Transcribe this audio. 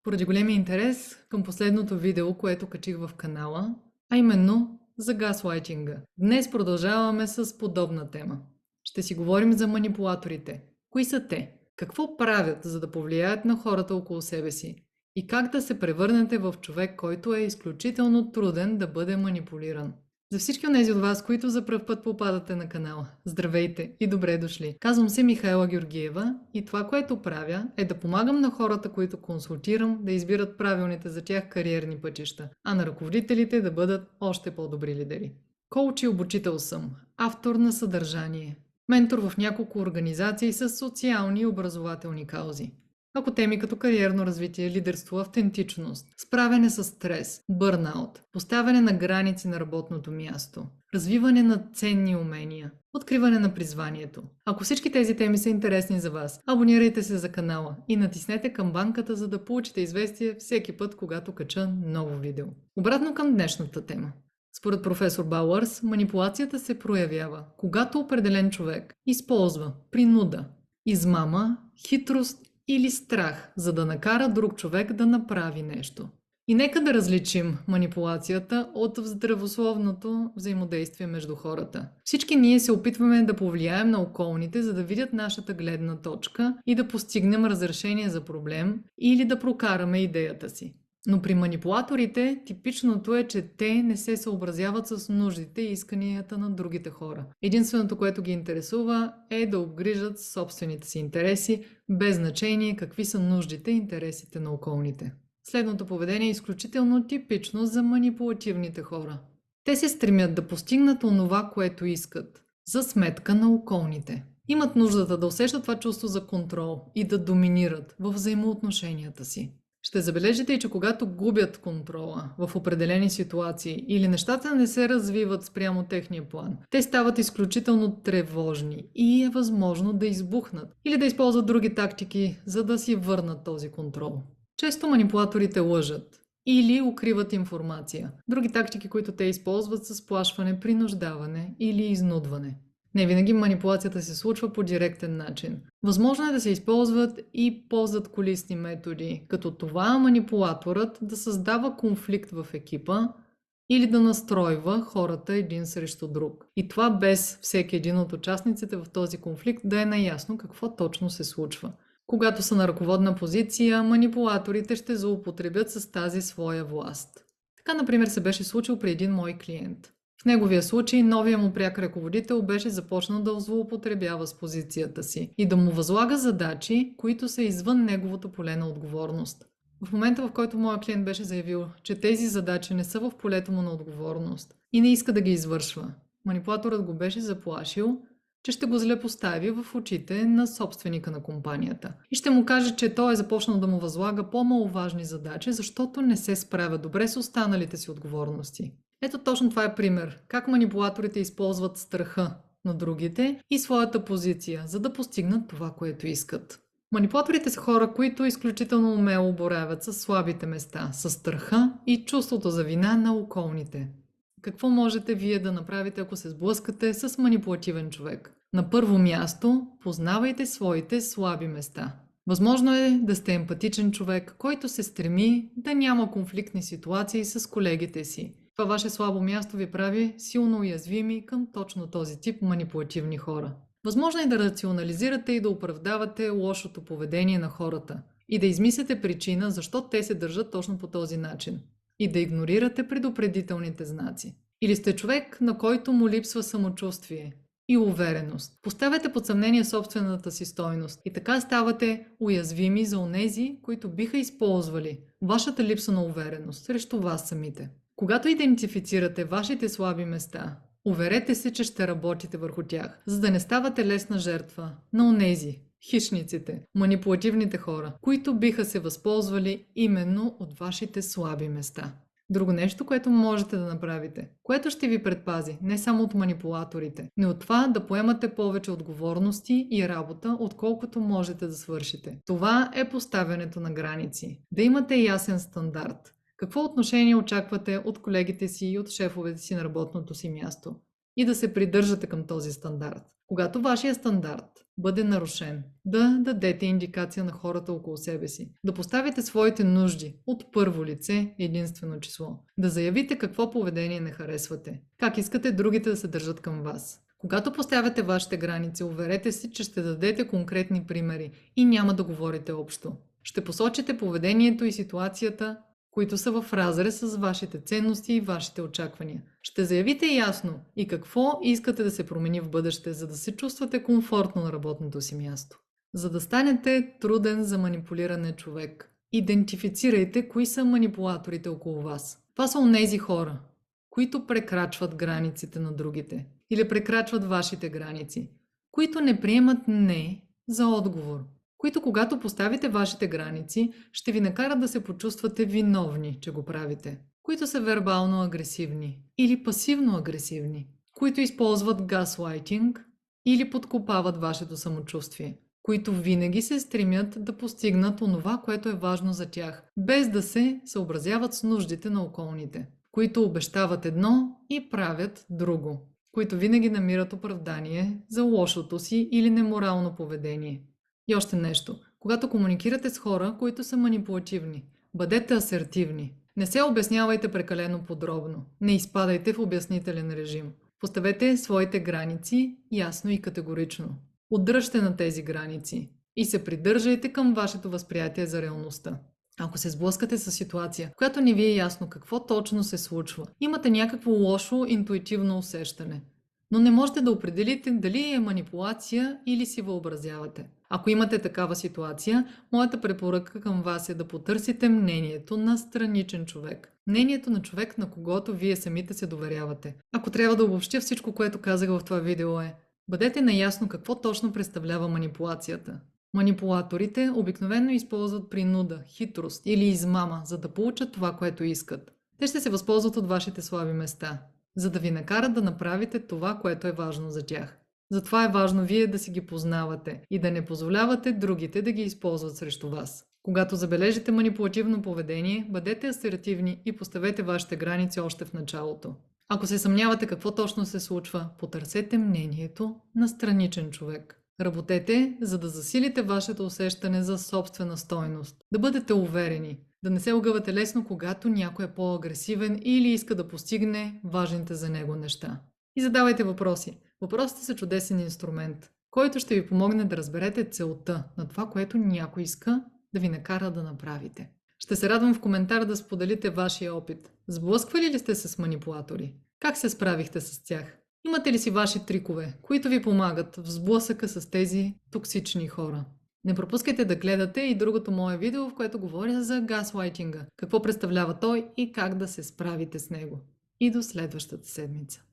Поради големия интерес към последното видео, което качих в канала, а именно за газлайтинга. Днес продължаваме с подобна тема. Ще си говорим за манипулаторите. Кои са те? Какво правят, за да повлияят на хората около себе си? И как да се превърнете в човек, който е изключително труден да бъде манипулиран? За всички от тези от вас, които за пръв път попадате на канала, здравейте и добре дошли! Казвам се Михаела Георгиева и това, което правя, е да помагам на хората, които консултирам, да избират правилните за тях кариерни пътища, а на ръководителите да бъдат още по-добри лидери. Коуч и обучител съм, автор на съдържание, ментор в няколко организации с социални и образователни каузи. Ако теми като кариерно развитие, лидерство, автентичност, справяне с стрес, бърнаут, поставяне на граници на работното място, развиване на ценни умения, откриване на призванието. Ако всички тези теми са интересни за вас, абонирайте се за канала и натиснете камбанката, за да получите известие всеки път, когато кача ново видео. Обратно към днешната тема. Според професор Бауърс, манипулацията се проявява, когато определен човек използва принуда, измама, хитрост или страх, за да накара друг човек да направи нещо. И нека да различим манипулацията от здравословното взаимодействие между хората. Всички ние се опитваме да повлияем на околните, за да видят нашата гледна точка и да постигнем разрешение за проблем или да прокараме идеята си. Но при манипулаторите типичното е, че те не се съобразяват с нуждите и исканията на другите хора. Единственото, което ги интересува, е да обгрижат собствените си интереси, без значение какви са нуждите и интересите на околните. Следното поведение е изключително типично за манипулативните хора. Те се стремят да постигнат онова, което искат, за сметка на околните. Имат нуждата да усещат това чувство за контрол и да доминират в взаимоотношенията си. Ще забележите и, че когато губят контрола в определени ситуации или нещата не се развиват спрямо техния план, те стават изключително тревожни и е възможно да избухнат или да използват други тактики, за да си върнат този контрол. Често манипулаторите лъжат или укриват информация. Други тактики, които те използват, са сплашване, принуждаване или изнудване. Не винаги манипулацията се случва по директен начин. Възможно е да се използват и по-задкулисни методи, като това манипулаторът да създава конфликт в екипа или да настройва хората един срещу друг. И това без всеки един от участниците в този конфликт да е наясно какво точно се случва. Когато са на ръководна позиция, манипулаторите ще злоупотребят с тази своя власт. Така, например, се беше случил при един мой клиент. В неговия случай новия му пряк ръководител беше започнал да злоупотребява с позицията си и да му възлага задачи, които са извън неговото поле на отговорност. В момента, в който моят клиент беше заявил, че тези задачи не са в полето му на отговорност и не иска да ги извършва, манипулаторът го беше заплашил, че ще го злепостави в очите на собственика на компанията. И ще му каже, че той е започнал да му възлага по-маловажни задачи, защото не се справя добре с останалите си отговорности. Ето точно това е пример, как манипулаторите използват страха на другите и своята позиция, за да постигнат това, което искат. Манипулаторите са хора, които изключително умело боравят с слабите места, с страха и чувството за вина на околните. Какво можете вие да направите, ако се сблъскате с манипулативен човек? На първо място, познавайте своите слаби места. Възможно е да сте емпатичен човек, който се стреми да няма конфликтни ситуации с колегите си. Това ваше слабо място ви прави силно уязвими към точно този тип манипулативни хора. Възможно е да рационализирате и да оправдавате лошото поведение на хората и да измислите причина защо те се държат точно по този начин и да игнорирате предупредителните знаци. Или сте човек, на който му липсва самочувствие и увереност. Поставяте под съмнение собствената си стойност и така ставате уязвими за онези, които биха използвали вашата липса на увереност срещу вас самите. Когато идентифицирате вашите слаби места, уверете се, че ще работите върху тях, за да не ставате лесна жертва на онези, хищниците, манипулативните хора, които биха се възползвали именно от вашите слаби места. Друго нещо, което можете да направите, което ще ви предпази не само от манипулаторите, но от това да поемате повече отговорности и работа, отколкото можете да свършите. Това е поставянето на граници. Да имате ясен стандарт. Какво отношение очаквате от колегите си и от шефовете си на работното си място? И да се придържате към този стандарт. Когато вашия стандарт бъде нарушен. Да дадете индикация на хората около себе си. Да поставите своите нужди от първо лице единствено число. Да заявите какво поведение не харесвате. Как искате другите да се държат към вас. Когато поставяте вашите граници, уверете се, че ще дадете конкретни примери и няма да говорите общо. Ще посочите поведението и ситуацията, които са в разрез с вашите ценности и вашите очаквания. Ще заявите ясно и какво искате да се промени в бъдеще, за да се чувствате комфортно на работното си място. За да станете труден за манипулиране човек, идентифицирайте кои са манипулаторите около вас. Това са онези хора, които прекрачват границите на другите или прекрачват вашите граници, които не приемат не за отговор, които когато поставите вашите граници, ще ви накарат да се почувствате виновни, че го правите, които са вербално агресивни или пасивно агресивни, които използват газлайтинг или подкопават вашето самочувствие, които винаги се стремят да постигнат онова, което е важно за тях, без да се съобразяват с нуждите на околните, които обещават едно и правят друго, които винаги намират оправдание за лошото си или неморално поведение. И още нещо. Когато комуникирате с хора, които са манипулативни, бъдете асертивни. Не се обяснявайте прекалено подробно. Не изпадайте в обяснителен режим. Поставете своите граници ясно и категорично. Отдръжте на тези граници и се придържайте към вашето възприятие за реалността. Ако се сблъскате с ситуация, в която не ви е ясно какво точно се случва, имате някакво лошо интуитивно усещане, но не можете да определите дали е манипулация или си въобразявате. Ако имате такава ситуация, моята препоръка към вас е да потърсите мнението на страничен човек. Мнението на човек, на когото вие самите се доверявате. Ако трябва да обобщя всичко, което казах в това видео бъдете наясно какво точно представлява манипулацията. Манипулаторите обикновено използват принуда, хитрост или измама, за да получат това, което искат. Те ще се възползват от вашите слаби места, за да ви накарат да направите това, което е важно за тях. Затова е важно вие да си ги познавате и да не позволявате другите да ги използват срещу вас. Когато забележите манипулативно поведение, бъдете асертивни и поставете вашите граници още в началото. Ако се съмнявате какво точно се случва, потърсете мнението на страничен човек. Работете, за да засилите вашето усещане за собствена стойност. Да бъдете уверени, да не се огъвате лесно, когато някой е по-агресивен или иска да постигне важните за него неща. И задавайте въпроси. Въпросите са чудесен инструмент, който ще ви помогне да разберете целта на това, което някой иска да ви накара да направите. Ще се радвам в коментар да споделите вашия опит. Сблъсквали ли сте се с манипулатори? Как се справихте с тях? Имате ли си ваши трикове, които ви помагат в сблъсъка с тези токсични хора? Не пропускайте да гледате и другото мое видео, в което говоря за газлайтинга, какво представлява той и как да се справите с него. И до следващата седмица.